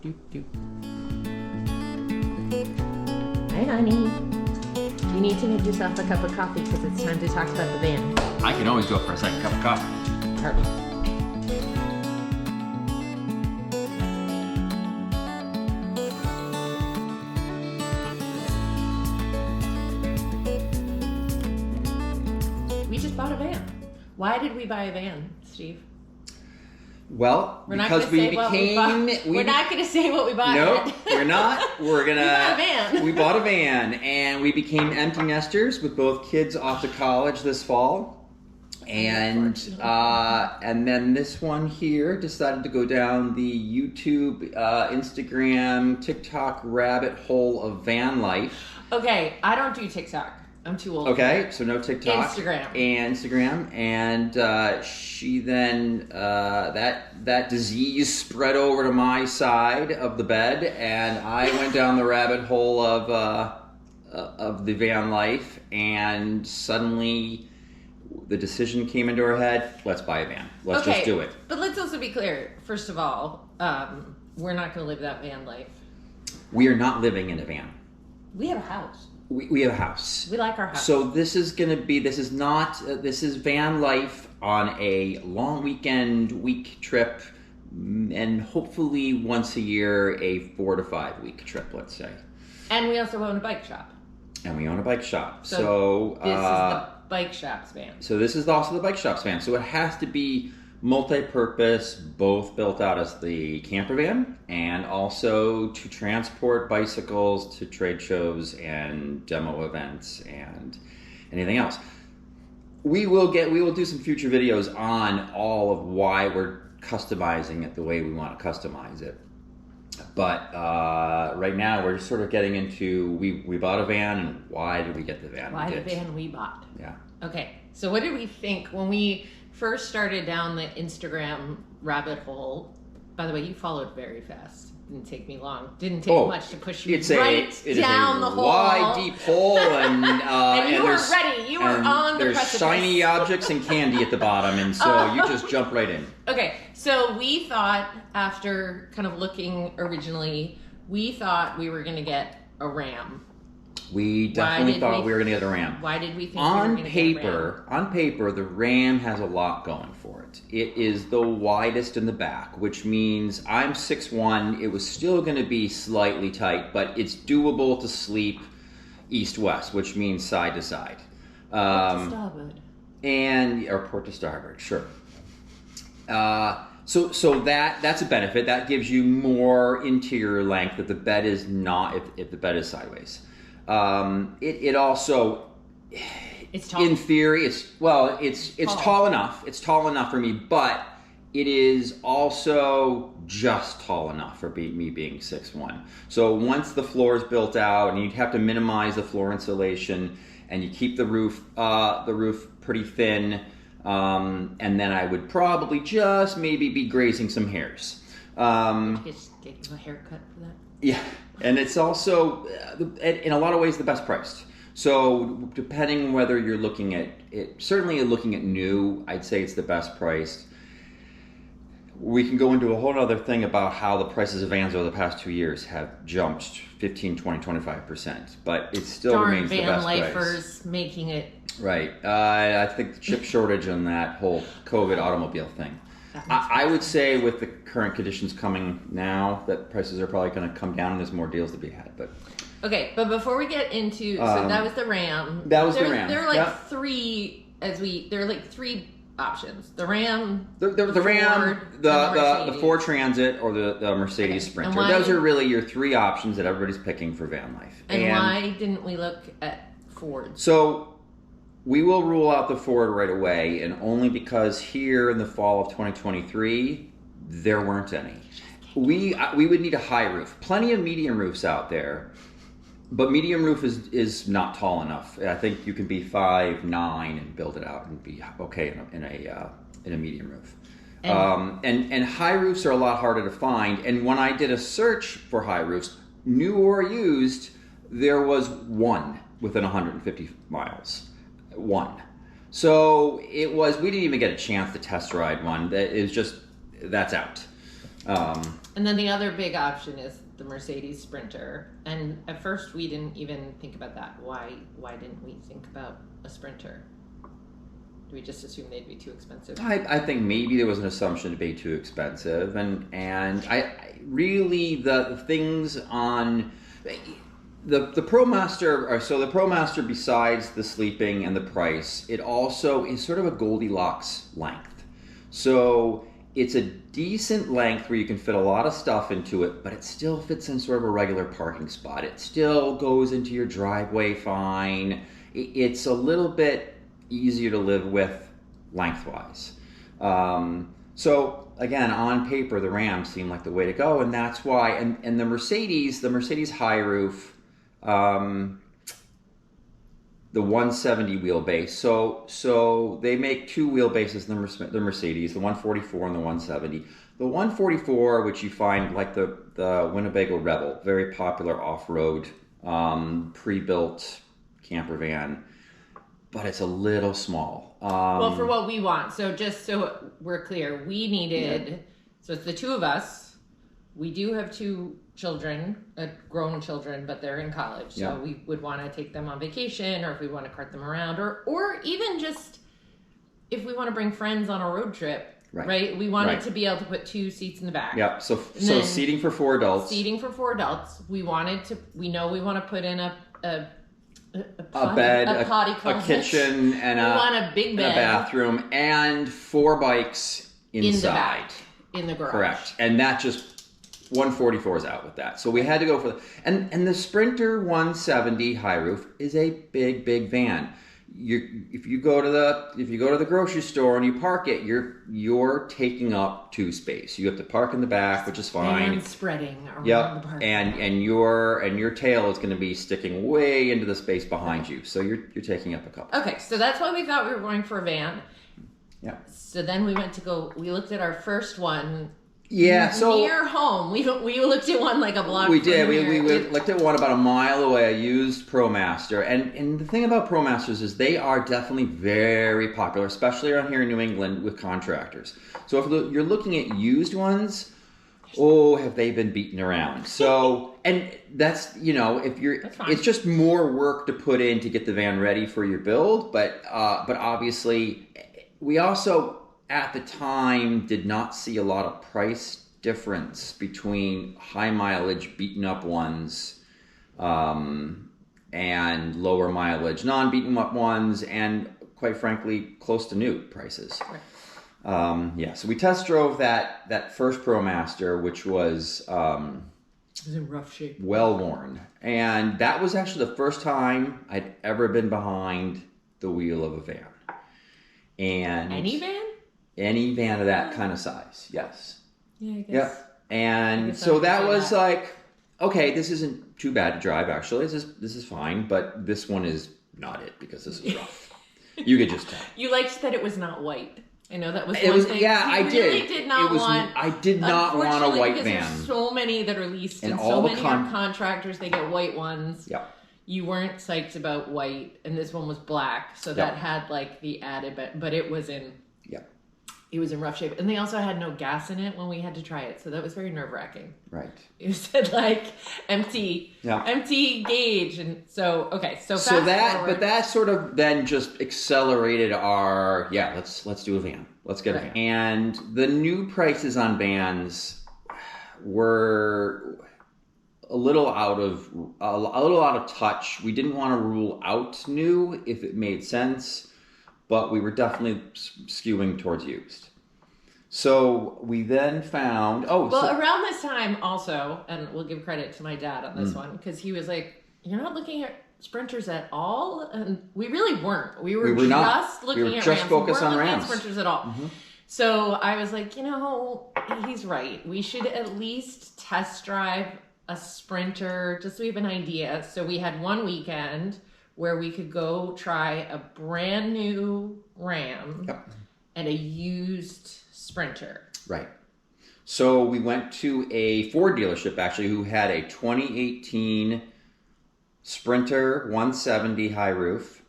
Doop, doop. Hi, honey. You need to make yourself a cup of coffee because it's time to talk about the van. I can always go for a second cup of coffee. Perfect. We just bought a van. Why did we buy a van, Steve? Well, We're not because gonna say what we bought. We're not going to say what we bought. Nope, yet. we're not. We're gonna. We bought a van. We bought a van, and we became empty nesters with both kids off to college this fall. And then this one here decided to go down the YouTube, Instagram, TikTok rabbit hole of van life. Okay, I don't do TikTok. I'm too old. Okay, so no TikTok. Instagram. And she then that disease spread over to my side of the bed, and I went down the rabbit hole of the van life, and suddenly the decision came into our head: let's buy a van. Let's just do it. But let's also be clear. First of all, we're not going to live that van life. We are not living in a van. We have a house. We have a house. We like our house. So this is van life on a long week trip, and hopefully once a year a 4 to 5 week trip, let's say. And we also own a bike shop. And we own a bike shop. So this is the bike shop's van. So this is also the bike shop's van. So it has to be multi-purpose, both built out as the camper van and also to transport bicycles to trade shows and demo events and anything else. We will do some future videos on all of why we're customizing it the way we want to customize it. But right now we're just sort of getting into we bought a van, and why did we get the van? Why the van we bought? Yeah. Okay, so what did we think when we first started down the Instagram rabbit hole? By the way, you followed very fast. Didn't take me long. Didn't take much to push you down the hole. Wide, deep hole, and and you were ready. You were on the precipice. There's shiny objects and candy at the bottom, and so you just jump right in. Okay, so we thought, after kind of looking originally, we thought we were going to get a Ram. We definitely thought we were going to get a Ram. Why did we think we were going to get a Ram? On paper, the Ram has a lot going for it. It is the widest in the back, which means I'm 6'1". It was still going to be slightly tight, but it's doable to sleep east-west, which means side to side. Port to starboard. Or port to starboard, sure. So that's a benefit. That gives you more interior length if the bed is not if the bed is sideways. It also, it's tall. In theory, it's tall enough. It's tall enough for me, but it is also just tall enough for me being 6'1". So once the floor is built out, and you'd have to minimize the floor insulation, and you keep the roof pretty thin, and then I would probably just maybe be grazing some hairs. Just get you a haircut for that. Yeah, and it's also, in a lot of ways, the best priced. So depending whether you're looking at it, certainly looking at new, I'd say it's the best priced. We can go into a whole other thing about how the prices of vans over the past 2 years have jumped 15, 20, 25%, but it still remains the best price. Darn van lifers making it. Right. I think the chip shortage on that whole COVID automobile thing. I would say with the current conditions coming now that prices are probably going to come down and there's more deals to be had. But okay, but before we get into so that was the Ram. That was the Ram. There are like three options. The Ram, the Ram, the Ford Transit, or the Mercedes Sprinter. Those are really your three options that everybody's picking for van life. And why didn't we look at Ford? So we will rule out the Ford right away, and only because here in the fall of 2023, there weren't any. We would need a high roof. Plenty of medium roofs out there, but medium roof is not tall enough. I think you can be 5'9" and build it out and be okay in a medium roof. And high roofs are a lot harder to find. And when I did a search for high roofs, new or used, there was one within 150 miles. One. So we didn't even get a chance to test ride one. That's out. And then the other big option is the Mercedes Sprinter. And at first we didn't even think about that. Why didn't we think about a Sprinter? Do we just assume they'd be too expensive? I think maybe there was an assumption to be too expensive, and I really the things on the ProMaster. So the ProMaster, besides the sleeping and the price, it also is sort of a Goldilocks length. So it's a decent length where you can fit a lot of stuff into it, but it still fits in sort of a regular parking spot. It still goes into your driveway fine. It's a little bit easier to live with lengthwise. So again, on paper, the Ram seemed like the way to go, and that's why. And the Mercedes high roof, the 170 wheelbase. So they make two wheelbases in the Mercedes, the 144 and the 170. The 144, which you find like the Winnebago Rebel, very popular off-road, pre-built camper van, but it's a little small. Well, for what we want. So just so we're clear, we needed, so it's the two of us. We do have two children, grown children, but they're in college. So we would want to take them on vacation, or if we want to cart them around, or even just if we want to bring friends on a road trip. Right. We wanted to be able to put two seats in the back. Yep. So seating for 4 adults. Seating for 4 adults. We want to put in a bed, a potty closet, a kitchen, and we want a big bed, and a bathroom, and 4 bikes inside. In the garage. Correct. And that just 144 is out with that. So we had to go for and the Sprinter 170 high roof is a big van. If you go to the grocery store and you park it, you're taking up 2 space. You have to park in the back, which is fine. And spreading around the park. And your tail is going to be sticking way into the space behind you. So you're taking up a couple. Okay, so that's why we thought we were going for a van. Yeah. So then we looked at our first one. Yeah, so near home. We looked at one like a block. We did. We looked at one about a mile away. I used ProMaster, and the thing about ProMasters is they are definitely very popular, especially around here in New England with contractors. So if you're looking at used ones, have they been beaten around? So and that's it's just more work to put in to get the van ready for your build, but obviously we also, at the time, did not see a lot of price difference between high mileage beaten up ones and lower mileage non-beaten up ones, and quite frankly close to new prices. Right. So we test drove that first ProMaster, which was it was in rough shape, well worn, and that was actually the first time I'd ever been behind the wheel of a van. And any van of that kind of size, yes. Yeah, I guess. Yep. And so that was like, okay, this isn't too bad to drive, actually. This is fine, but this one is not it, because this is rough. You could just tell. You liked that it was not white. I know that was one thing. Yeah, I really did not want. I did not want a white van. There's so many that are leased, and all so many are contractors. They get white ones. Yep. You weren't psyched about white, and this one was black, so that had like the added, but it was in. It was in rough shape. And they also had no gas in it when we had to try it. So that was very nerve-wracking. Right. It said like empty gauge. And so, okay. So fast forward. But that sort of then just accelerated our, let's do a van. Let's get a van. And the new prices on vans were a little out of touch. We didn't want to rule out new if it made sense, but we were definitely skewing towards used. So we then found... around this time also, and we'll give credit to my dad on this one, because he was like, you're not looking at Sprinters at all? And we really weren't. We were just looking at Rams. Focused on Rams. Sprinters at all. Mm-hmm. So I was like, he's right. We should at least test drive a Sprinter, just so we have an idea. So we had one weekend where we could go try a brand new Ram and a used Sprinter. Right. So we went to a Ford dealership, actually, who had a 2018 Sprinter 170 high roof.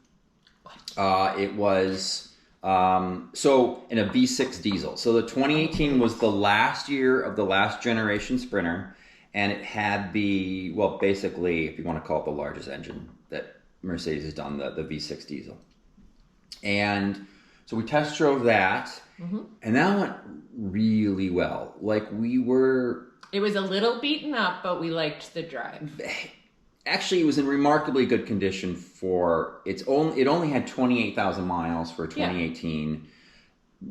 It was So in a V6 diesel. So the 2018 was the last year of the last generation Sprinter, and it had basically, if you want to call it the largest engine that Mercedes has done, the V6 diesel. And so we test drove that, and that went really well. It was a little beaten up, but we liked the drive. Actually, it was in remarkably good condition for it only had 28,000 miles for 2018.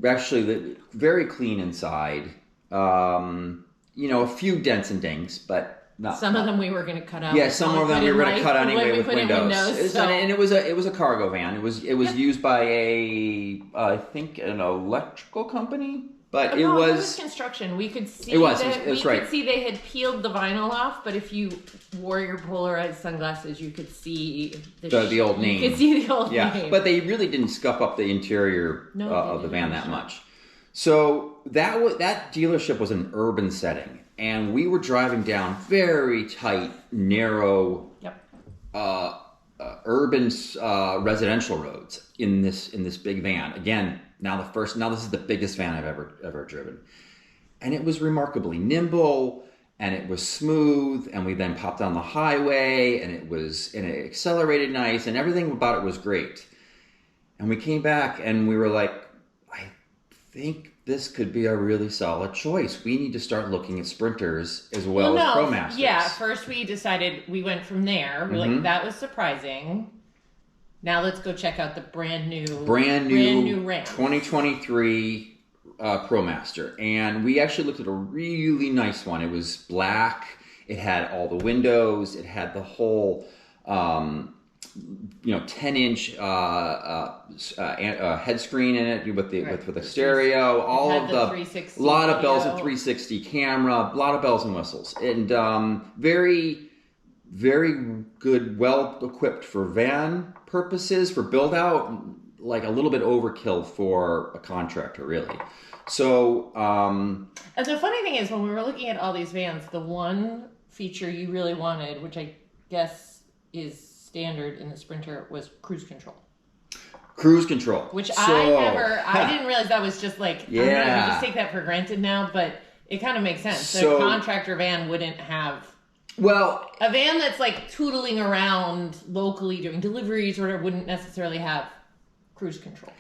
Yeah. Actually, very clean inside. A few dents and dings, but not. Some of them we were going to cut out. Yeah, some of them we were going to cut anyway with windows. And it was a cargo van. It was used by an electrical company. But it was construction. We could see could see they had peeled the vinyl off, but if you wore your polarized sunglasses, you could see the old name. You could see the old name. But they really didn't scuff up the interior of the van that much. So that dealership was an urban setting, and we were driving down very tight, narrow, urban residential roads in this big van. Again, now this is the biggest van I've ever driven, and it was remarkably nimble, and it was smooth, and we then popped on the highway, and it accelerated nice, and everything about it was great. And we came back, and we were like, I think this could be a really solid choice. We need to start looking at Sprinters as well as ProMasters. Yeah, first we decided, we went from there. We're like, that was surprising. Now let's go check out the brand new Ram. 2023 ProMaster. And we actually looked at a really nice one. It was black. It had all the windows. It had the whole 10-inch head screen in it with the stereo, all of the 360 lot of bells and 360 camera, a lot of bells and whistles, and very, very good, well equipped for van purposes, for build out, like a little bit overkill for a contractor, really. So, and the funny thing is, when we were looking at all these vans, the one feature you really wanted, which I guess is standard in the Sprinter, was cruise control. Which I didn't realize that was just like, I don't know, we just take that for granted now, but it kind of makes sense. So a contractor van wouldn't have, a van that's like tootling around locally doing deliveries or whatever wouldn't necessarily have cruise control.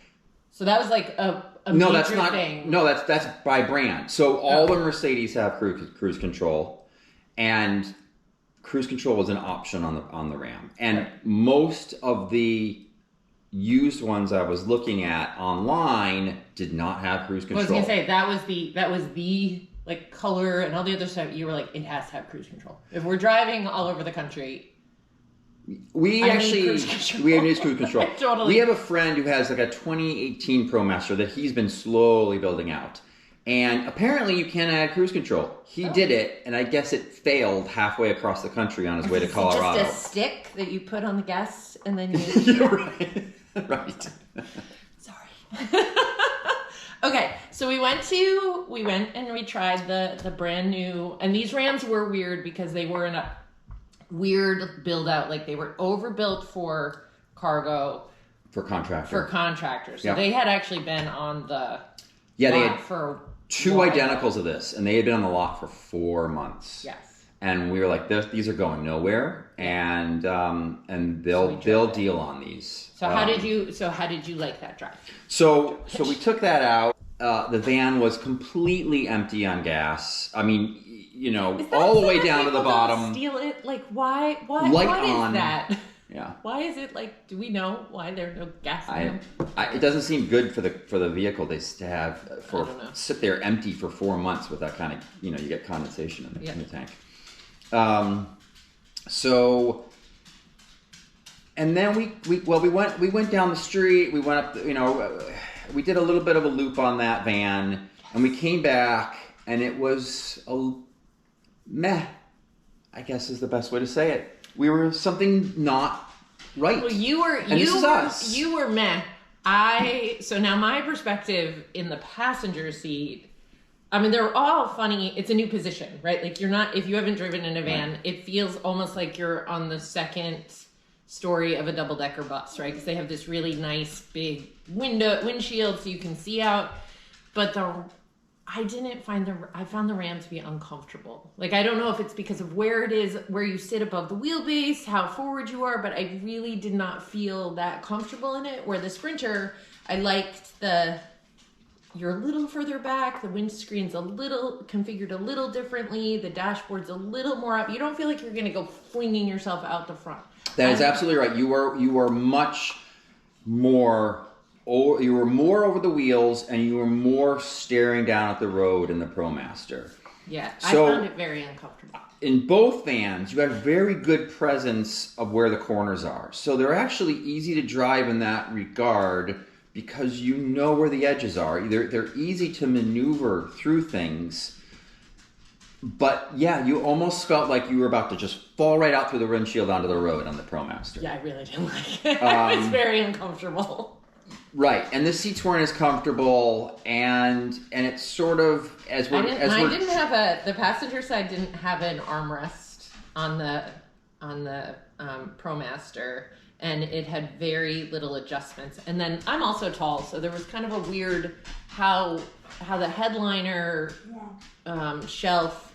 So that was like a major thing. No, that's by brand. So all the Mercedes have cruise control, and cruise control was an option on the Ram. And most of the used ones I was looking at online did not have cruise control. I was gonna say that was the like color and all the other stuff. You were like, it has to have cruise control. If we're driving all over the country, we need cruise control. Totally. We have a friend who has like a 2018 ProMaster that he's been slowly building out. And apparently you can add cruise control. He did it, and I guess it failed halfway across the country on his way to Colorado. Just a stick that you put on the gas and then you... You're right. Right. Sorry. Okay, so we went and we tried the brand new, and these Rams were weird because they were in a weird build out. Like they were overbuilt for cargo. For contractors. So they had actually been on the they lot had for two identicals of this, and they had been on the lot for 4 months. Yes. And we were like, these are going nowhere, and they'll deal on these. So how did you like that drive? So we took that out. The van was completely empty on gas. I mean, all the way down to the bottom. Steal it? Like why is that? Yeah. Why is it like? Do we know why there's no gas in them? It doesn't seem good for the vehicle to have sit there empty for 4 months with that kind of you get condensation in the tank. And then we went down the street. We went up. We did a little bit of a loop on that van, and we came back, and it was a meh. I guess is the best way to say it. We were something not right. Well, you were meh. So now my perspective in the passenger seat, I mean, they're all funny. It's a new position, right? Like if you haven't driven in a van, it feels almost like you're on the second story of a double-decker bus, right? Because they have this really nice big windshield so you can see out. But I found the Ram to be uncomfortable. Like, I don't know if it's because of where it is, where you sit above the wheelbase, how forward you are, but I really did not feel that comfortable in it. Where the Sprinter, I liked you're a little further back, the windscreen's configured a little differently, the dashboard's a little more up. You don't feel like you're going to go flinging yourself out the front. That is absolutely right. You were much more, you were more over the wheels, and you were more staring down at the road in the ProMaster. Yeah, so, I found it very uncomfortable. In both vans, you have very good presence of where the corners are. So they're actually easy to drive in that regard, because you know where the edges are. They're easy to maneuver through things. But yeah, you almost felt like you were about to just fall right out through the windshield onto the road on the ProMaster. Yeah, I really didn't like it. It was very uncomfortable. Right, and the seats weren't as comfortable, and it's sort of the passenger side didn't have an armrest on the ProMaster. And it had very little adjustments. And then I'm also tall, so there was kind of a weird how the headliner shelf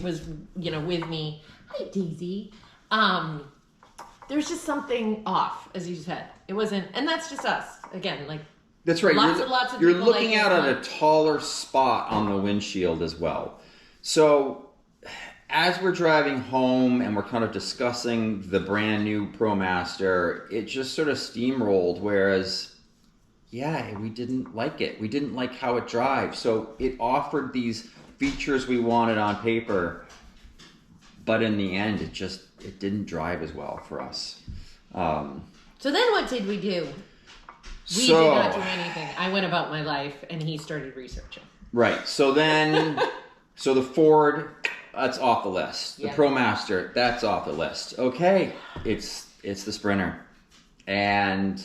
was with me. Hi, Daisy. There's just something off, as you said. It wasn't, and that's just us again. Like, that's right. Lots of you're people looking out at a taller spot on the windshield as well. So, as we're driving home and we're kind of discussing the brand new ProMaster, it just sort of steamrolled, whereas, yeah, we didn't like it. We didn't like how it drives. So it offered these features we wanted on paper, but in the end, it didn't drive as well for us. So then what did we do? We did not do anything. I went about my life, and he started researching. Right. So then, the Ford... That's off the list. The ProMaster, that's off the list. Okay, it's the Sprinter, and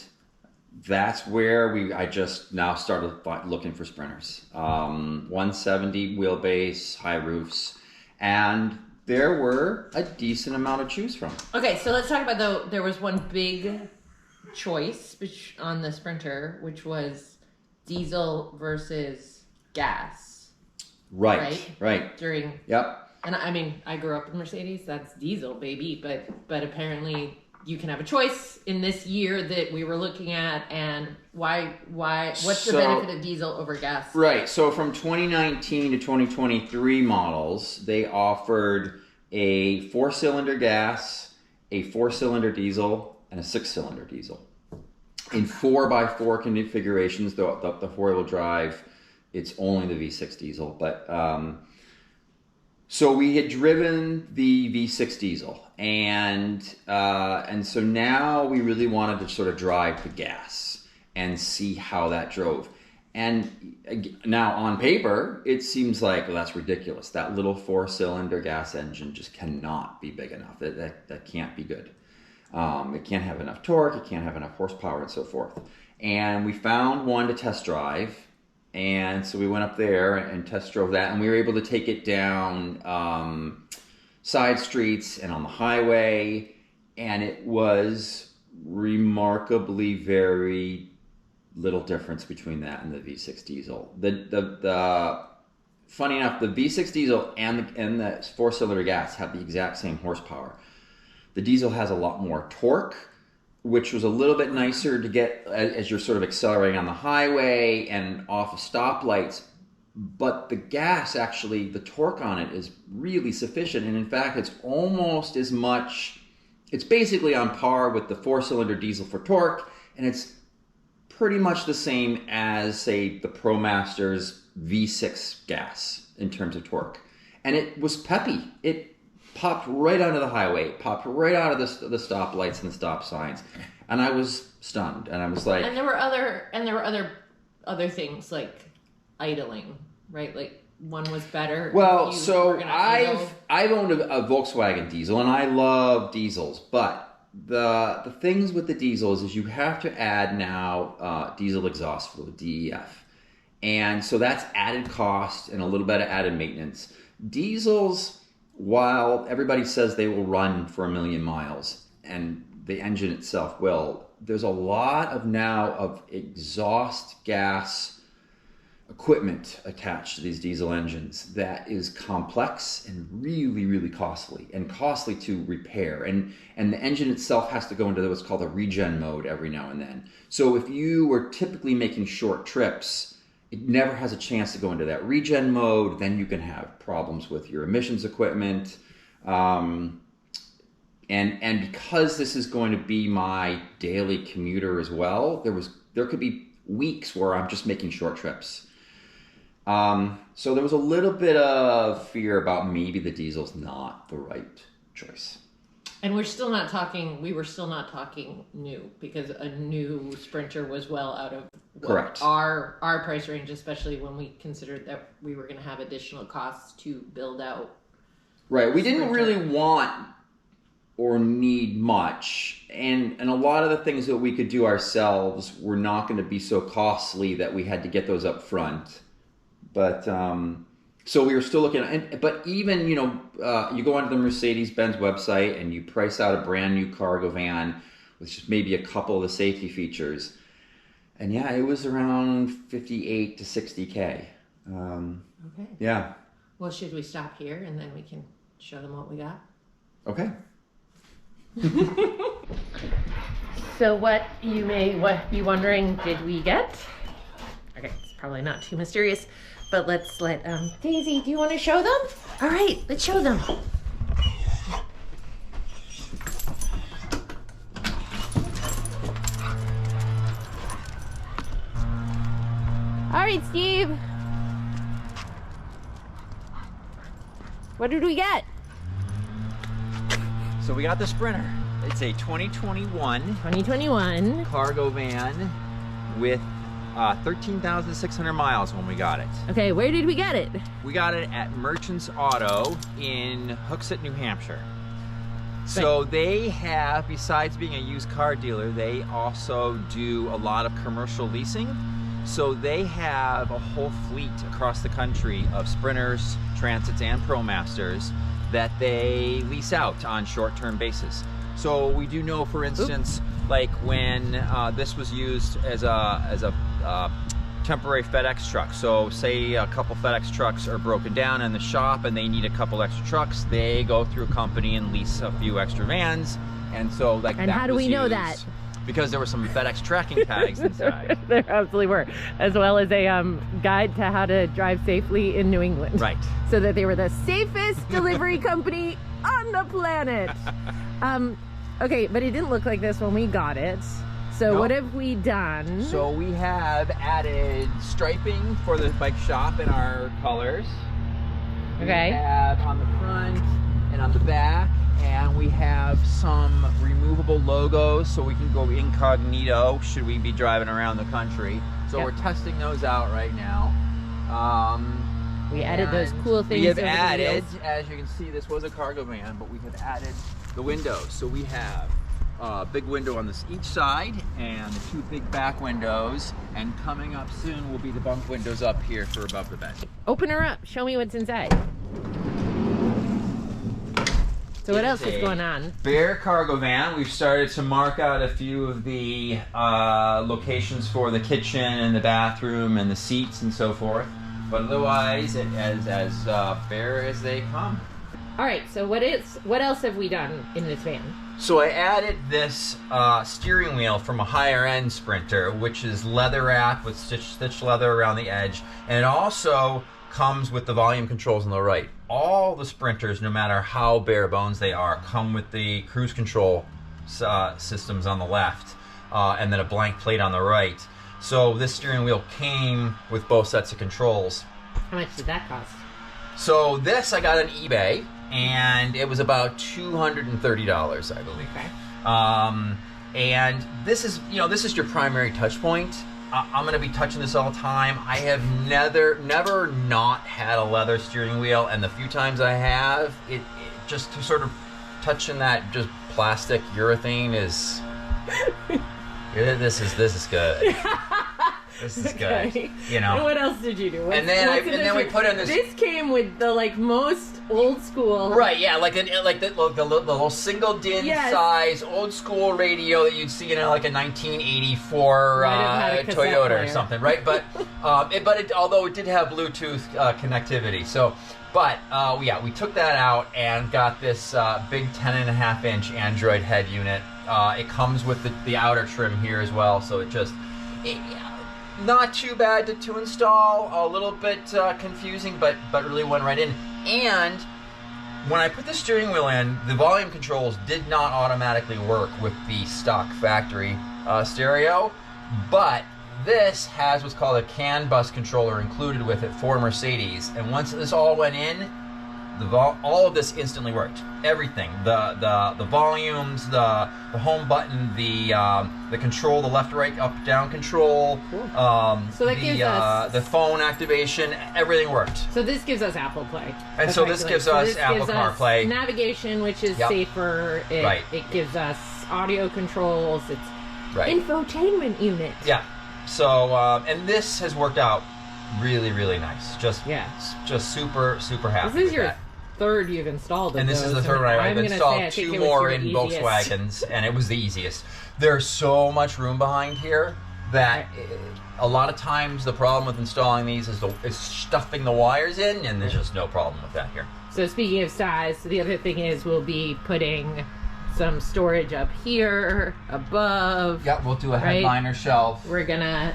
that's where I just now started looking for Sprinters. 170 wheelbase, high roofs, and there were a decent amount to choose from. Okay, so let's talk about there was one big choice on the Sprinter, which was diesel versus gas. Right. Yep. And I mean, I grew up in Mercedes. That's diesel, baby. But apparently, you can have a choice in this year that we were looking at. And why? What's the benefit of diesel over gas? Right. So from 2019 to 2023 models, they offered a 4-cylinder gas, a 4-cylinder diesel, and a 6-cylinder diesel in 4x4 configurations. The 4-wheel drive, it's only the V6 diesel, but. So we had driven the V6 diesel, and so now we really wanted to sort of drive the gas and see how that drove. And now on paper, it seems like, well, that's ridiculous. That little 4-cylinder gas engine just cannot be big enough. That can't be good. It can't have enough torque. It can't have enough horsepower and so forth. And we found one to test drive. And so we went up there and test drove that, and we were able to take it down side streets and on the highway, and it was remarkably very little difference between that and the V6 diesel. The funny enough, the V6 diesel and the 4-cylinder gas have the exact same horsepower. The diesel has a lot more torque, which was a little bit nicer to get as you're sort of accelerating on the highway and off of stoplights. But the gas, actually, the torque on it is really sufficient. And in fact, it's almost as much, it's basically on par with the 4-cylinder diesel for torque. And it's pretty much the same as, say, the ProMaster's V6 gas in terms of torque. And it was peppy. It popped right onto the highway, popped right out of the stoplights and the stop signs, and I was stunned. And I was like, and there were other things like idling, right? Like one was better. Well, so I've owned a Volkswagen diesel, and I love diesels, but the things with the diesels is you have to add now diesel exhaust fluid, DEF, and so that's added cost and a little bit of added maintenance. Diesels, while everybody says they will run for 1 million miles, and the engine itself will. There's a lot of now of exhaust gas equipment attached to these diesel engines that is complex and really, really costly to repair. And the engine itself has to go into what's called a regen mode every now and then. So if you were typically making short trips, it never has a chance to go into that regen mode. Then you can have problems with your emissions equipment. And because this is going to be my daily commuter as well, there could be weeks where I'm just making short trips. So there was a little bit of fear about maybe the diesel's not the right choice. And we were still not talking new, because a new Sprinter was well out of correct our price range, especially when we considered that we were going to have additional costs to build out. Right. We didn't really want or need much, and a lot of the things that we could do ourselves were not going to be so costly that we had to get those up front. But so we were still looking at, but even, you go onto the Mercedes-Benz website and you price out a brand new cargo van with just maybe a couple of the safety features. And yeah, it was around 58 to 60K. Okay. Yeah. Well, should we stop here and then we can show them what we got? Okay. So what you may be wondering, did we get? Okay, it's probably not too mysterious. But let's let, Daisy, do you want to show them? All right, let's show them. All right, Steve. What did we get? So we got the Sprinter. It's a 2021 cargo van with 13,600 miles when we got it. Okay, where did we get it? We got it at Merchants Auto in Hooksett, New Hampshire. So they have, besides being a used car dealer, they also do a lot of commercial leasing. So they have a whole fleet across the country of Sprinters, Transits, and ProMasters that they lease out on short-term basis. So we do know, for instance, like when this was used as a temporary FedEx truck. So say a couple FedEx trucks are broken down in the shop and they need a couple extra trucks, they go through a company and lease a few extra vans. And so like and how do we know that? Because there were some FedEx tracking tags inside. There absolutely were, as well as a guide to how to drive safely in New England. Right. So that they were the safest delivery company on the planet. Okay, but it didn't look like this when we got it. So what have we done? So we have added striping for the bike shop in our colors. Okay. We have on the front and on the back, and we have some removable logos so we can go incognito should we be driving around the country. So we're testing those out right now. We added those cool things. We have added, as you can see, this was a cargo van, but we have added the windows. So we have a big window on each side and the two big back windows, and coming up soon will be the bunk windows up here for above the bed. Open her up. Show me what's inside. So what else is going on? Bare cargo van. We've started to mark out a few of the locations for the kitchen and the bathroom and the seats and so forth. But otherwise, it as bare as they come. All right. So what else have we done in this van? So I added this steering wheel from a higher end Sprinter, which is leather wrapped with stitched leather around the edge, and it also comes with the volume controls on the right. All the Sprinters, no matter how bare bones they are, come with the cruise control systems on the left, and then a blank plate on the right. So this steering wheel came with both sets of controls. How much did that cost? So this I got on eBay, and it was about $230, I believe. Okay. And this is your primary touch point. I'm going to be touching this all the time. I have never not had a leather steering wheel, and the few times I have, it just to sort of touching that just plastic urethane is this is good. This is good. You know. And what else did you do? And then we put in this. This came with the like most old school. Right. Yeah. Like the little single DIN size old school radio that you'd see in like a 1984 Toyota or something, right? But although it did have Bluetooth connectivity, so. But we took that out and got this big 10.5-inch Android head unit. It comes with the outer trim here as well, so not too bad to install. A little bit confusing, but really went right in. And when I put the steering wheel in, the volume controls did not automatically work with the stock factory stereo, but this has what's called a CAN bus controller included with it for Mercedes, and once this all went in, all of this instantly worked. Everything, the volumes, the home button, the control, the left, right, up, down control, so that gives us the phone activation, everything worked. So this gives us Apple Play, and so this gives us Apple CarPlay, navigation, which is safer. It gives us audio controls. It's infotainment unit. Yeah. So, and this has worked out really, really nice. Just super, super happy. This is your third you've installed. And this is the third one. I've installed 2 more in Volkswagens, and it was the easiest. There's so much room behind here that a lot of times the problem with installing these is stuffing the wires in, and there's just no problem with that here. So speaking of size, the other thing is we'll be putting some storage up here above. Yeah, we'll do a headliner shelf. We're gonna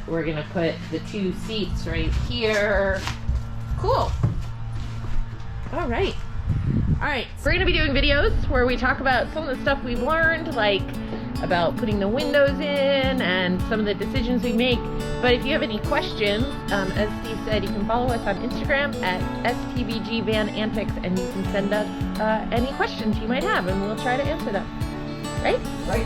put the 2 seats right here. Cool. All right. We're gonna be doing videos where we talk about some of the stuff we've learned, like about putting the windows in and some of the decisions we make. But if you have any questions, as Steve said, you can follow us on Instagram at STBG Van Antics, and you can send us any questions you might have, and we'll try to answer them. Right? Right.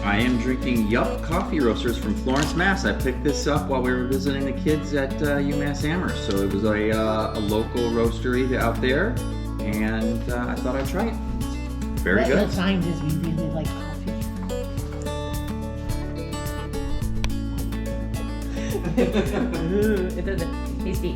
I am drinking Yup Coffee Roasters from Florence, Mass. I picked this up while we were visiting the kids at UMass Amherst. So it was a local roastery out there, and I thought I'd try it. Very good. The sign is we really like coffee. It doesn't. Tasty.